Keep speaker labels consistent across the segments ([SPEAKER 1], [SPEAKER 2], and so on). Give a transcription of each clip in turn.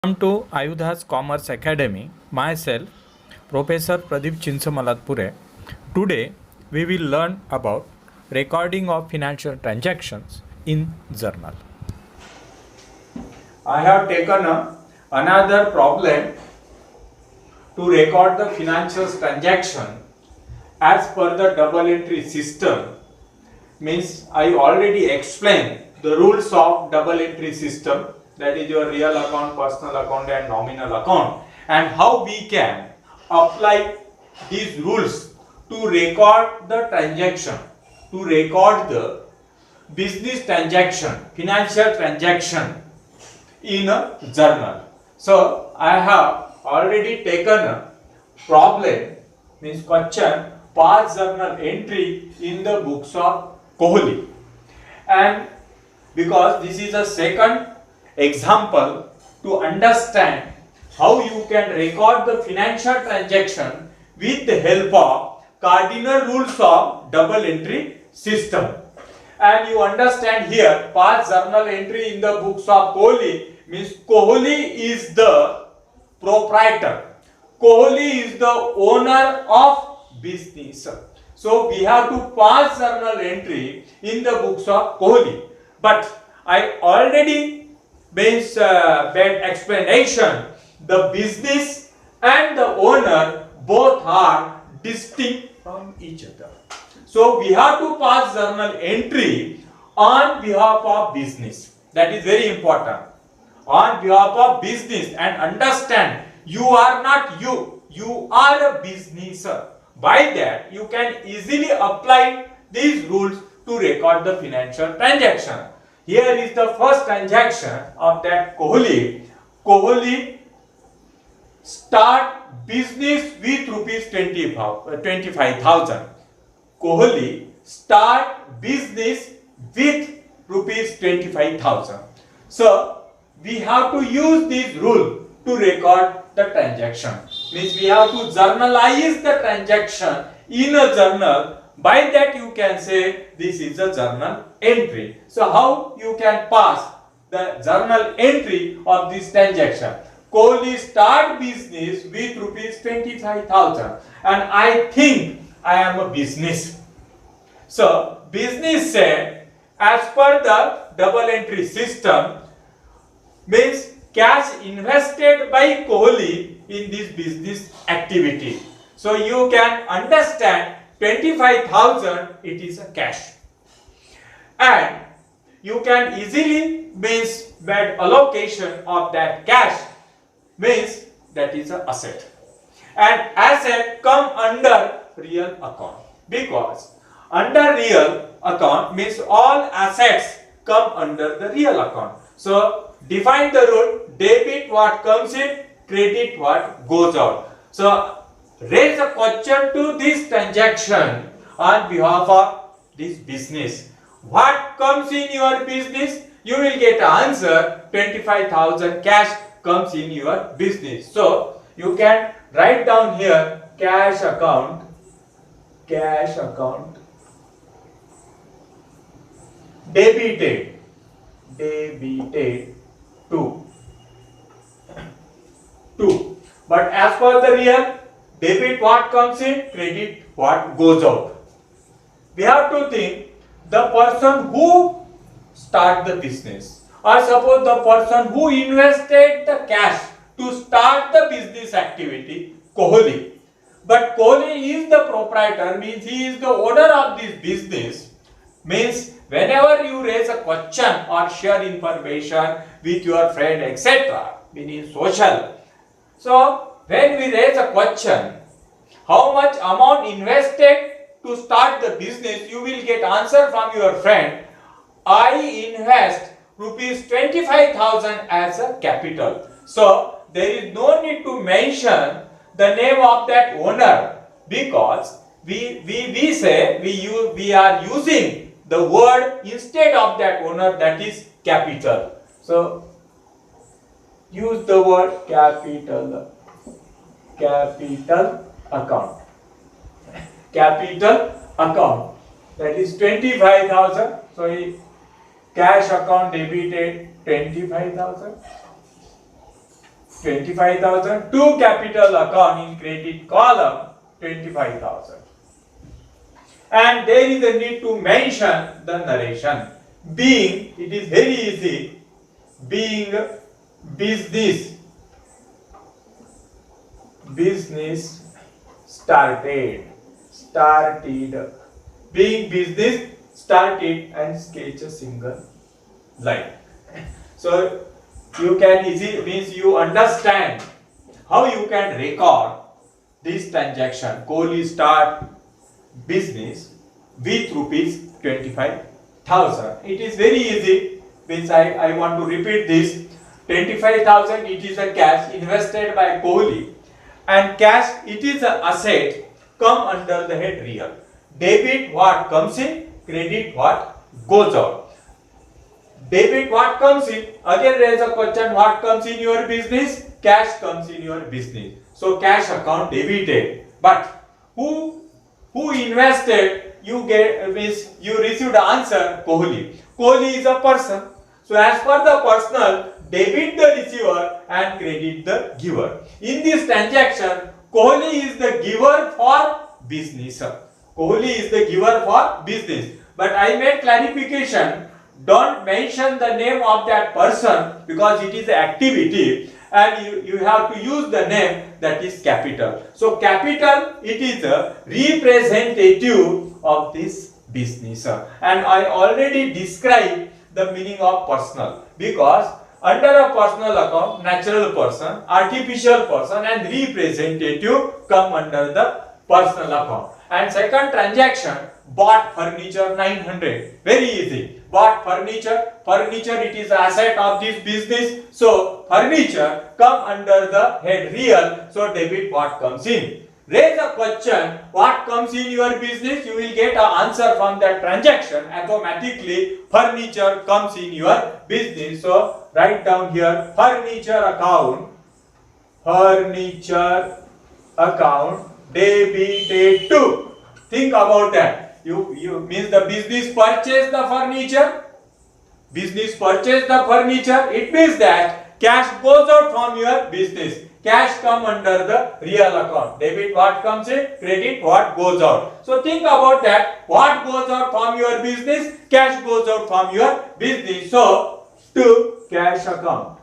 [SPEAKER 1] Welcome to Ayudha's Commerce Academy. Myself, Professor Pradeep Chinchamalatpure. Today, we will learn about recording of financial transactions in journal. I have taken another problem to record the financial transaction as per the double entry system. Means I already explained the rules of double entry system, that is your real account, personal account and nominal account, and how we can apply these rules to record the transaction, to record the business transaction, financial transaction in a journal. So I have already taken a problem, means question, past journal entry in the books of Kohli, and because this is a second example to understand how you can record the financial transaction with the help of cardinal rules of double entry system. And you understand here, past journal entry in the books of Kohli means Kohli is the proprietor, Kohli is the owner of business. So we have to pass journal entry in the books of Kohli. But I already made explanation. The business and the owner both are distinct from each other. So we have to pass journal entry on behalf of business. That is very important. On behalf of business, and understand, you are not you. You are a business. By that, you can easily apply these rules to record the financial transaction. Here is the first transaction of that Kohli. Kohli start business with rupees 25,000. Kohli start business with rupees 25,000. So we have to use this rule to record the transaction. Means we have to journalize the transaction in a journal. By that you can say this is a journal entry. So how you can pass the journal entry of this transaction? Kohli start business with rupees 25,000, and I think I am a business. So business said, as per the double entry system, means cash invested by Kohli in this business activity. So you can understand 25,000 it is a cash, and you can easily means that allocation of that cash means that is an asset, and asset come under real account, because under real account means all assets come under the real account. So define the rule: debit what comes in, credit what goes out. So raise a question to this transaction on behalf of this business. What comes in your business? You will get answer 25,000 cash comes in your business. So you can write down here cash account debited to. But as per the real, debit what comes in, credit what goes out. We have to think the person who start the business, or suppose the person who invested the cash to start the business activity, Kohli. But Kohli is the proprietor, means he is the owner of this business. Means whenever you raise a question or share information with your friend, etc., meaning social. So when we raise a question, how much amount invested to start the business, you will get answer from your friend. I invest rupees 25,000 as a capital. So there is no need to mention the name of that owner, because we are using the word instead of that owner, that is capital. So use the word capital account. Capital account, that is 25,000. So cash account debited 25,000. 25,000 to capital account in credit column 25,000. And there is a need to mention the narration. Being, it is very easy, being business started, being business started, and sketch a single line. So you can easily, means you understand how you can record this transaction. Kohli start business with rupees 25,000. It is very easy, means I want to repeat this. 25,000, it is a cash invested by Kohli, and cash, it is an asset come under the head real. Debit what comes in, credit what goes out. Debit what comes in, again there is a question, what comes in your business? Cash comes in your business. So cash account debited. But who invested? You get, means you received the answer Kohli. Kohli is a person. So as per the personal, debit the receiver and credit the giver. In this transaction, Kohli is the giver for business. Kohli is the giver for business. But I made clarification. Don't mention the name of that person because it is an activity, and you have to use the name that is capital. So capital, it is a representative of this business. And I already described the meaning of personal, because under a personal account, natural person, artificial person, and representative come under the personal account. And second transaction, bought furniture 900. Very easy. Bought furniture. Furniture, it is asset of this business. So furniture come under the head real. So debit what comes in. Raise a question, what comes in your business? You will get an answer from that transaction. Automatically furniture comes in your business. So write down here, furniture account debited to. Think about that. You means the business purchased the furniture. Business purchased the furniture. It means that cash goes out from your business. Cash come under the real account. Debit what comes in, credit what goes out. So think about that. What goes out from your business? Cash goes out from your business. So to cash account.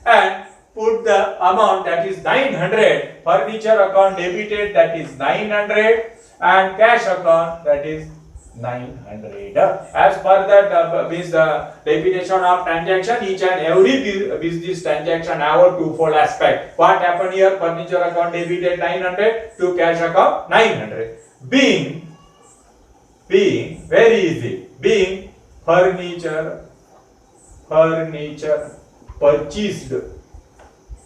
[SPEAKER 1] And put the amount, that is 900, furniture account debited, that is 900, and cash account, that is 900. As per that means the definition of transaction, each and every business transaction have a twofold aspect. What happened here? Furniture account debited 900 to cash account 900. Being very easy. Being furniture purchased.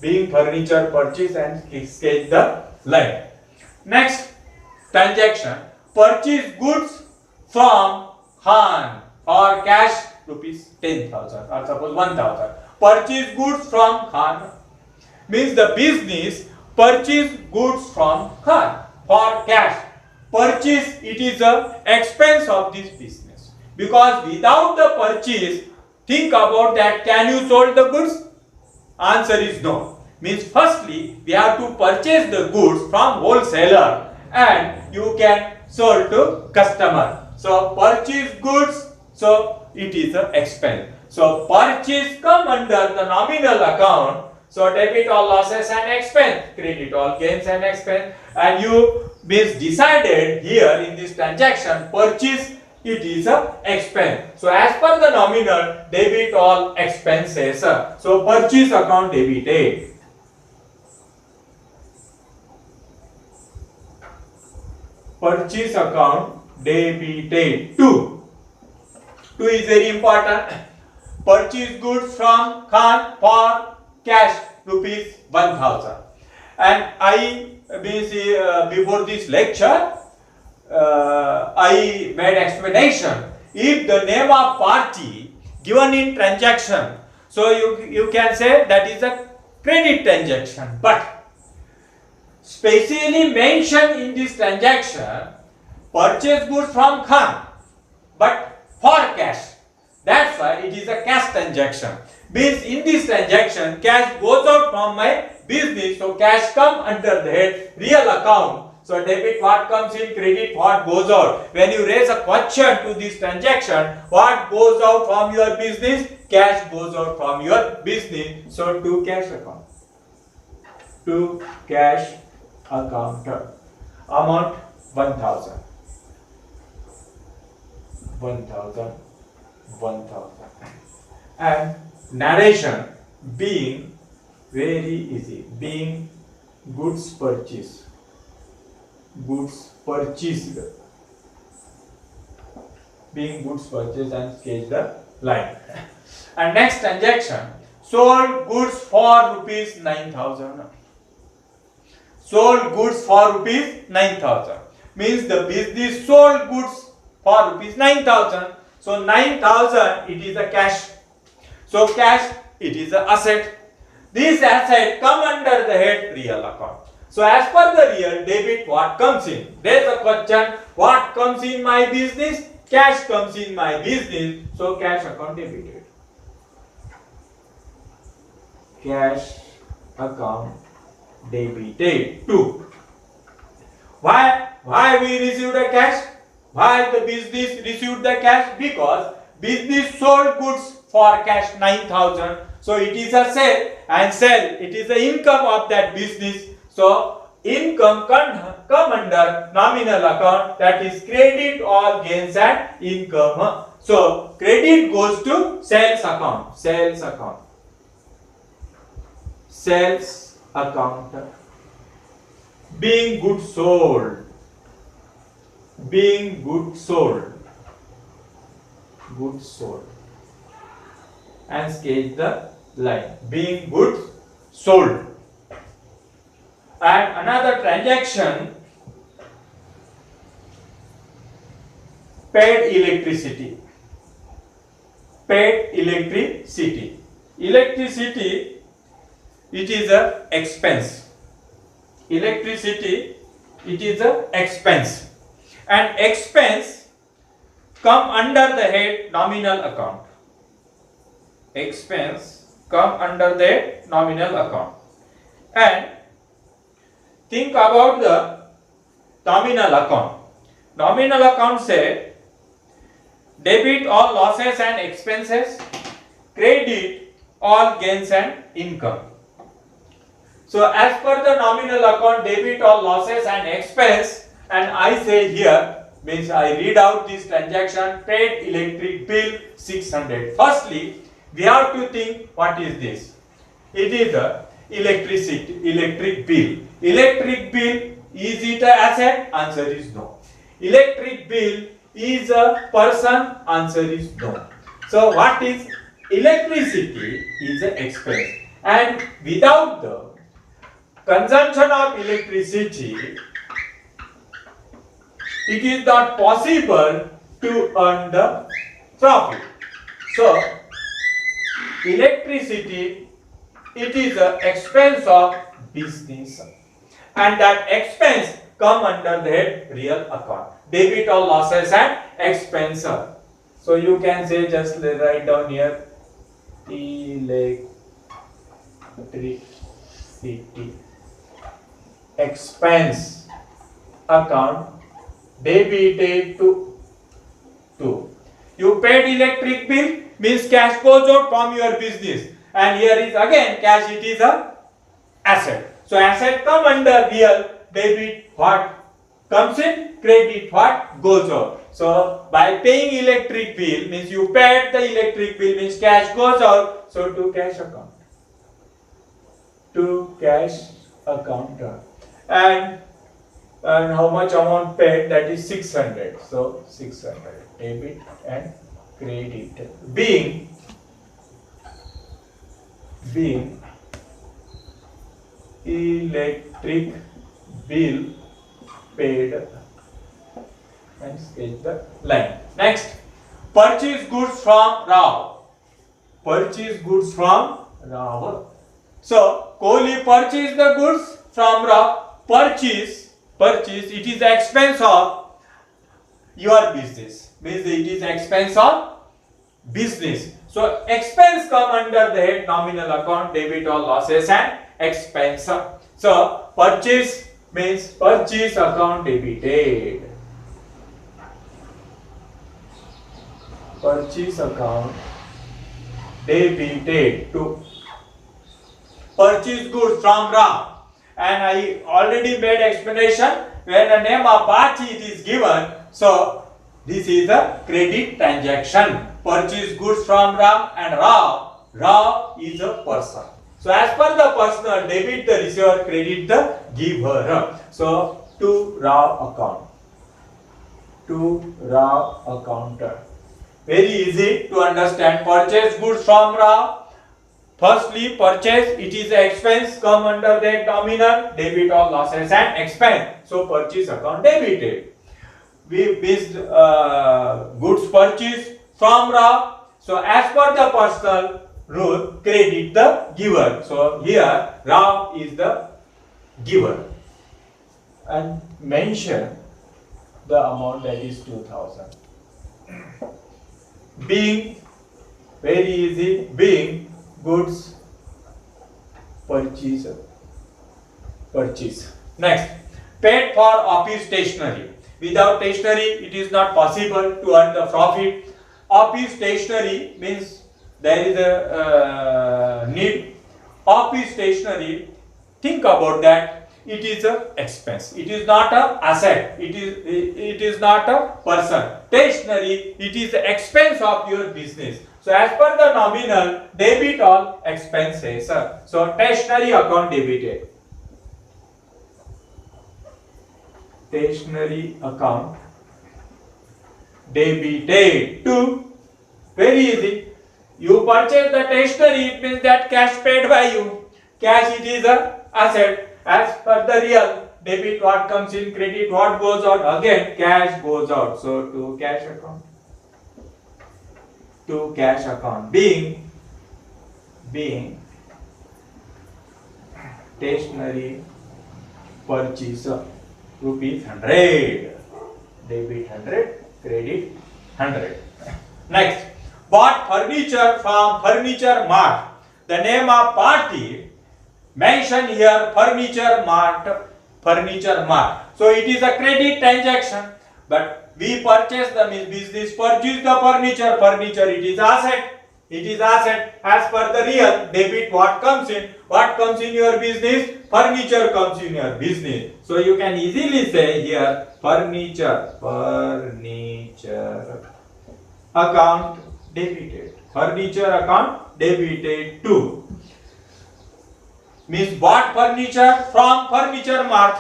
[SPEAKER 1] Being furniture purchased, and sketch the line. Next transaction, purchase goods from Khan or cash rupees 10,000 or suppose 1,000. Purchase goods from Khan means the business purchase goods from Khan for cash. Purchase, it is a expense of this business, because without the purchase, think about that, can you sold the goods? Answer is no. Means firstly we have to purchase the goods from wholesaler and you can sold to customer. So purchase goods, so it is an expense. So purchase come under the nominal account. So debit all losses and expense, credit all gains and expense. And you means decided here in this transaction, purchase, it is a expense. So as per the nominal, debit all expenses. So purchase account debited. Purchase account debited to. To is very important. Purchase goods from Khan for cash rupees 1,000. And I means before this lecture, I made explanation. If the name of party given in transaction, so you can say that is a credit transaction. But specially mentioned in this transaction, purchase goods from Khan, but for cash. That's why it is a cash transaction. Means in this transaction, cash goes out from my business, so cash come under the head real account. So debit what comes in, credit what goes out. When you raise a question to this transaction, what goes out from your business? Cash goes out from your business. So to cash account. To cash account. Amount 1000. 1000. 1000. And narration being very easy. Being goods purchased. Goods purchased. Being goods purchased and sketch the line. And next transaction, sold goods for rupees 9,000. Sold goods for rupees 9,000. Means the business sold goods for rupees 9,000. So 9,000 it is a cash. So cash it is a asset. This asset come under the head real account. So as per the real debit, what comes in? There is a question, what comes in my business? Cash comes in my business. So cash account debited. Cash account debited to. Why we received the cash? Why the business received the cash? Because business sold goods for cash 9,000. So it is a sale, and sale it is the income of that business. So income come under nominal account, that is credit all gains and income. So credit goes to sales account. Sales account. Sales account. Being goods sold. Being goods sold. Goods sold. And sketch the line. Being goods sold. And another transaction, paid electricity. Paid electricity. Electricity, it is a expense. Electricity, it is a expense. And expense come under the head nominal account. Expense come under the nominal account. And think about the nominal account. Nominal account say debit all losses and expenses, credit all gains and income. So as per the nominal account, debit all losses and expense, and I say here, means I read out this transaction, paid electric bill 600. Firstly, we have to think what is this? It is a electric bill. Electric bill, is it an asset? Answer is no. Electric bill is a person? Answer is no. So what is electricity? Is an expense, and without the consumption of electricity, it is not possible to earn the profit. So electricity, it is an expense of business, and that expense come under the real account. Debit all losses and expense. So you can say, just write down here, electricity expense account debited to. You paid electric bill, means cash goes out from your business, and here is again cash, it is a asset. So asset come under real, debit what comes in, credit what goes out. So by paying electric bill, means you paid the electric bill, means cash goes out. So to cash account. To cash account. And how much amount paid? That is 600. So 600 debit and credit. Being electric bill paid, and sketch the line. Next, purchase goods from Rao. Purchase goods from Rao. So Kohli purchased the goods from Rao. Purchase, it is the expense of your business. Means it is expense of business. So expense come under the head nominal account, debit or losses and expense. So purchase means purchase account debited. Purchase account debited to purchase goods from Ram. And I already made explanation when the name of party it is given. So this is a credit transaction. Purchase goods from Ram and Ram is a person. So as per the personal, debit the receiver, credit the giver. So to Ram account. To Ram account. Very easy to understand. Purchase goods from Ram. Firstly, purchase, it is an expense, come under that nominal, debit or losses and expense. So purchase account debited. We based goods purchase from Ram. So as per the personal rule, credit the giver. So here Ram is the giver. And mention the amount, that is 2000. Being very easy, being goods purchase. Next, paid for office stationery. Without stationery, it is not possible to earn the profit. Office stationery means there is a need. Office stationery, think about that. It is a expense. It is not a asset. It is not a person. Stationery, it is the expense of your business. So as per the nominal, debit all expenses. So stationery account debited. Stationery account debited to, very easy. You purchase the stationery, it means that cash paid by you. Cash, it is a asset. As per the real, debit what comes in, credit what goes out. Again cash goes out. So to cash account. To cash account. Being stationery purchase rupees 100. Debit 100, credit 100. Next, bought furniture from Furniture Mart. The name of party mention here, Furniture Mart. So it is a credit transaction, but we purchase the business purchase the furniture. Furniture, it is asset. As per the real, debit what comes in? What comes in your business? Furniture comes in your business. So you can easily say here furniture account debited. Furniture account debited to, means bought furniture from Furniture Mart,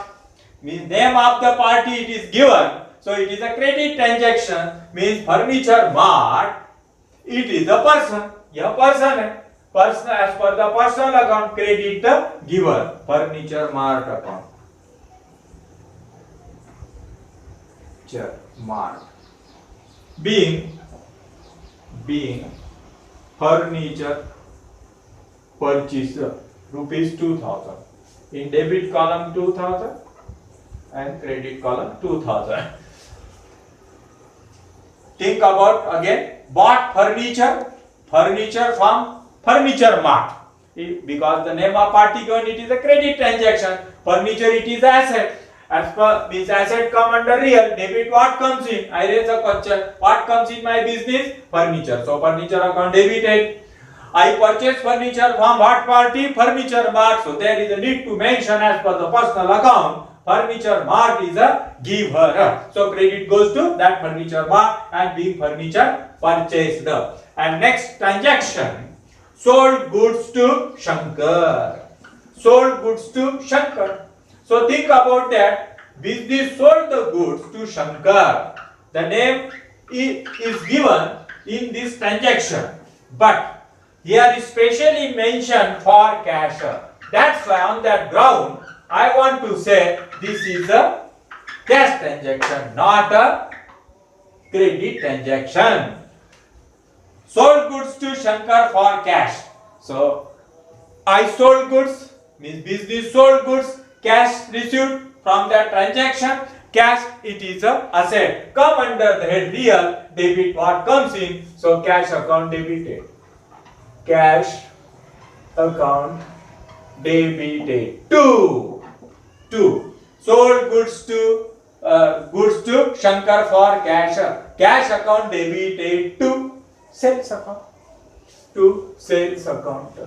[SPEAKER 1] means name of the party it is given. So it is a credit transaction, means Furniture Mart, it is a person. यह person है. Person, as per the personal account, credit the giver. Furniture Mart account. Mart. Being furniture purchaser, rupees 2000. In debit column 2000 and credit column 2000. Think about again, bought furniture from Furniture Mart. Because the name of party given, it is a credit transaction. Furniture, it is asset. As per means asset come under real. Debit what comes in? I raise a question. What comes in my business? Furniture. So furniture account debited. I purchase furniture from what party? Furniture Mart. So there is a need to mention as per the personal account. Furniture Mart is a giver. So credit goes to that Furniture Mart and being furniture purchased. And next transaction, sold goods to Shankar. Sold goods to Shankar. So think about that. Business sold the goods to Shankar. The name is given in this transaction, but here is specially mentioned for cash. That's why on that ground I want to say this is a cash transaction, not a credit transaction. Sold goods to Shankar for cash. So I sold goods means business sold goods, cash received from that transaction. Cash, it is a asset. Come under the head real. Debit, what comes in? So cash account debited. Cash account debited. Two. Sold goods to Shankar for cash. Cash account debited to sales account. To sales account.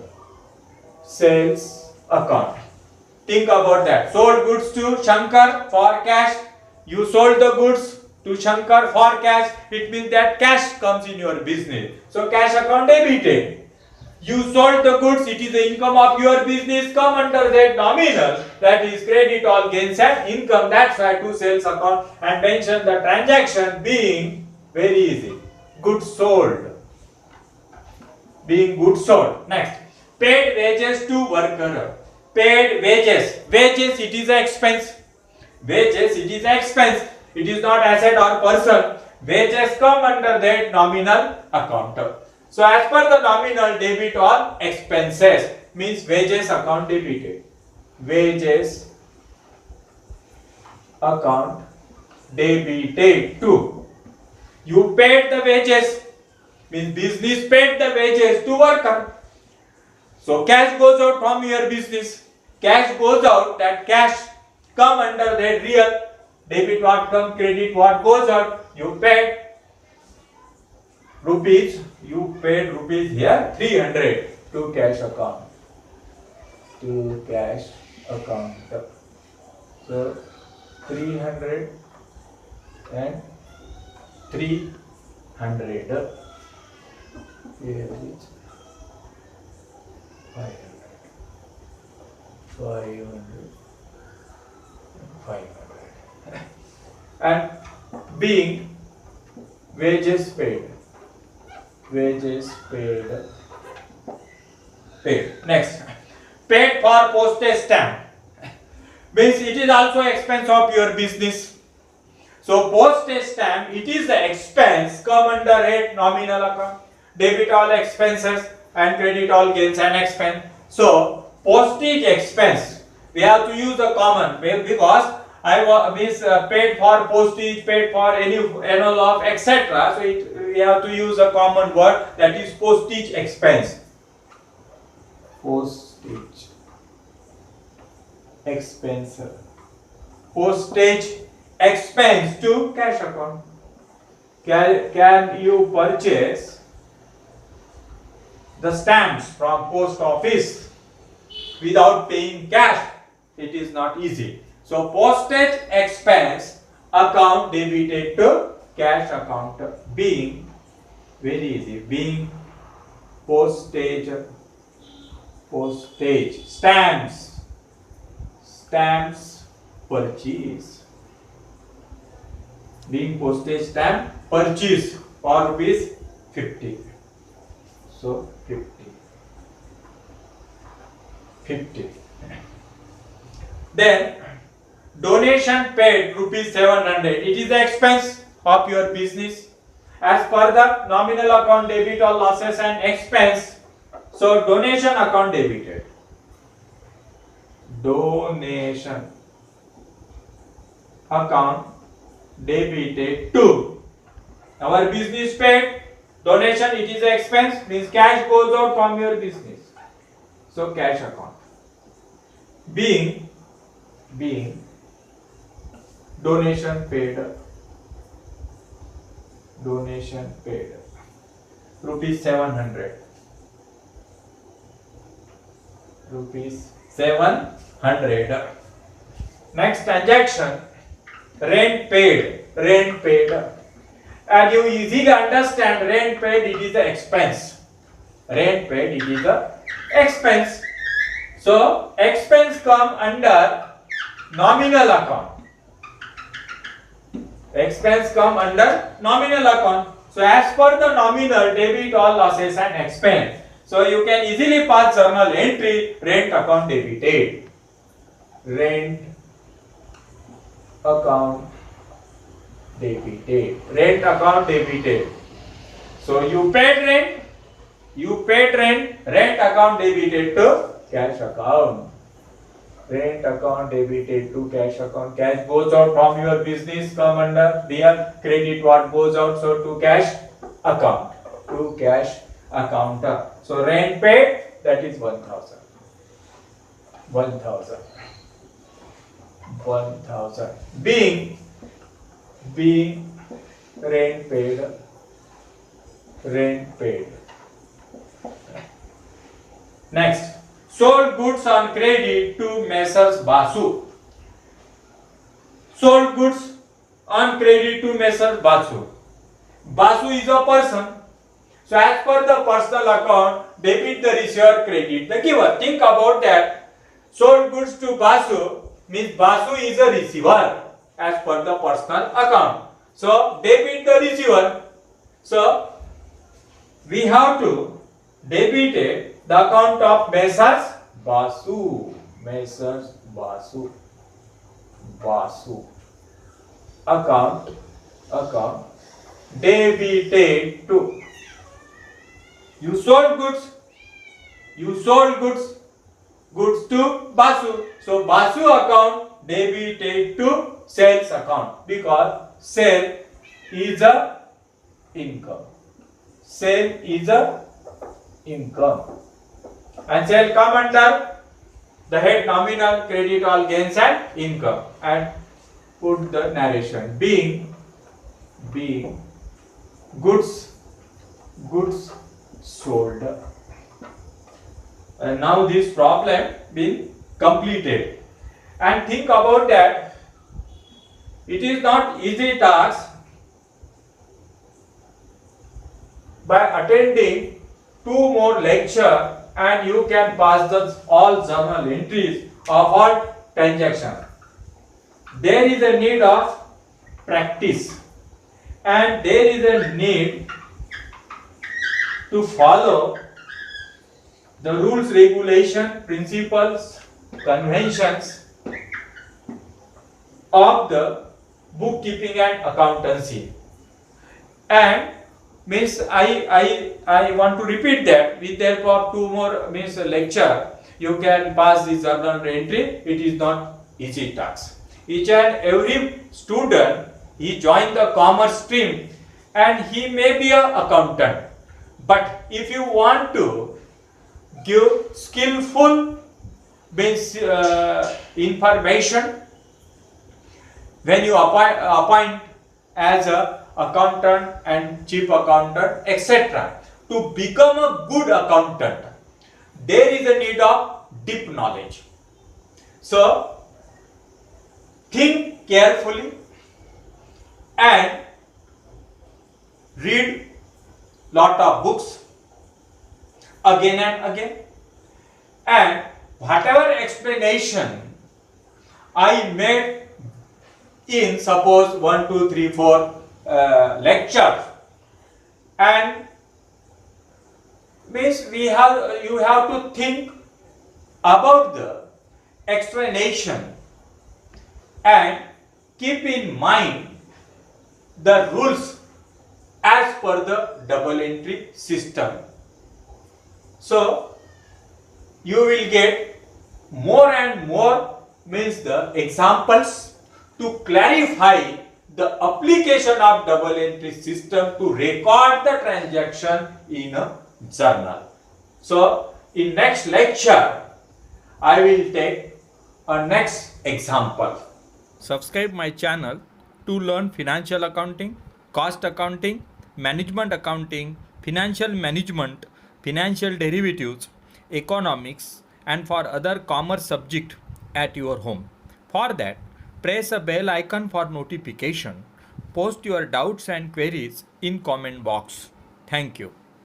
[SPEAKER 1] Sales account. Think about that. Sold goods to Shankar for cash. You sold the goods to Shankar for cash. It means that cash comes in your business. So cash account debited. You sold the goods, it is the income of your business, come under that nominal, that is credit all gains and income. That's why to sales account and mention the transaction being very easy. Goods sold. Being goods sold. Next. Paid wages to worker. Paid wages. Wages, it is an expense. Wages, it is an expense. It is not asset or person. Wages come under that nominal account. So as per the nominal, debit all expenses, means wages account debited. Wages account debited to. You paid the wages, means business paid the wages to worker. So cash goes out from your business. Cash goes out, that cash come under that real. Debit what come, credit what goes out. You paid rupees, you paid rupees here 300 to cash account. To cash account. So 300 and 300. Here is 500. 500. And being wages paid. Wages paid. Next. Paid for postage stamp. Means it is also expense of your business. So postage stamp, it is the expense, come under a nominal account. Debit all expenses and credit all gains and expense. So postage expense, we have to use the common because paid for postage, paid for any envelope, etc. So we have to use a common word, that is postage expense. Postage expense. Postage expense to cash account. Can you purchase the stamps from post office without paying cash? It is not easy. So postage expense account debited to cash account, being very easy. Being postage stamps purchase. Being postage stamp purchase for rupees 50. So 50. Then donation paid rupees 700. It is the expense of your business. As per the nominal account, debit all losses and expense. So donation account debited. Donation account debited to. Our business paid. Donation, it is the expense, means cash goes out from your business. So cash account. Being donation paid. Rupees 700. Next transaction, rent paid. And you easily understand, rent paid, it is the expense. So expense come under nominal account. So as per the nominal, debit all losses and expense. So you can easily pass journal entry, rent account debited. Rent account debited. So you paid rent, rent account debited to cash account. rent account debited to cash account. Cash goes out from your business, come under there. Credit what goes out, so to cash account. To cash account. So rent paid, that is 1000. 1000. 1000. Being rent paid. Rent paid. Next, sold goods on credit to Messrs. Basu. Sold goods on credit to Messrs. Basu. Basu is a person. So as per the personal account, debit the receiver, credit the giver. Think about that. Sold goods to Basu means Basu is a receiver as per the personal account. So debit the receiver. So we have to debit the account of Messrs. Basu. Messrs. Basu. Basu. Account. Debited to. You sold goods. Goods to Basu. So Basu account debited to sales account because sale is a income. Sale is a income. And sale come under the head nominal, credit all gains and income, and put the narration being goods sold. And now this problem been completed. And think about that. It is not easy task. By attending 2 more lecture and you can pass all journal entries of all transaction. There is a need of practice and there is a need to follow the rules, regulation, principles, conventions of the bookkeeping and accountancy. And means I want to repeat that with the help of 2 more means lecture you can pass this journal entry. It is not easy task. Each and every student, he joined the commerce stream and he may be an accountant, but if you want to give skillful means information when you appoint as a accountant and chief accountant, etc. To become a good accountant, there is a need of deep knowledge. So, think carefully and read lot of books again and again, and whatever explanation I made in suppose 1, 2, 3, 4 lectures, and means you have to think about the explanation and keep in mind the rules as per the double entry system. So you will get more and more means the examples to clarify the application of double entry system to record the transaction in a journal. So in next lecture I will take a next example.
[SPEAKER 2] Subscribe my channel to learn financial accounting, cost accounting, management accounting, financial management, financial derivatives, economics, and for other commerce subject at your home. For that, press a bell icon for notification. Post your doubts and queries in comment box. Thank you.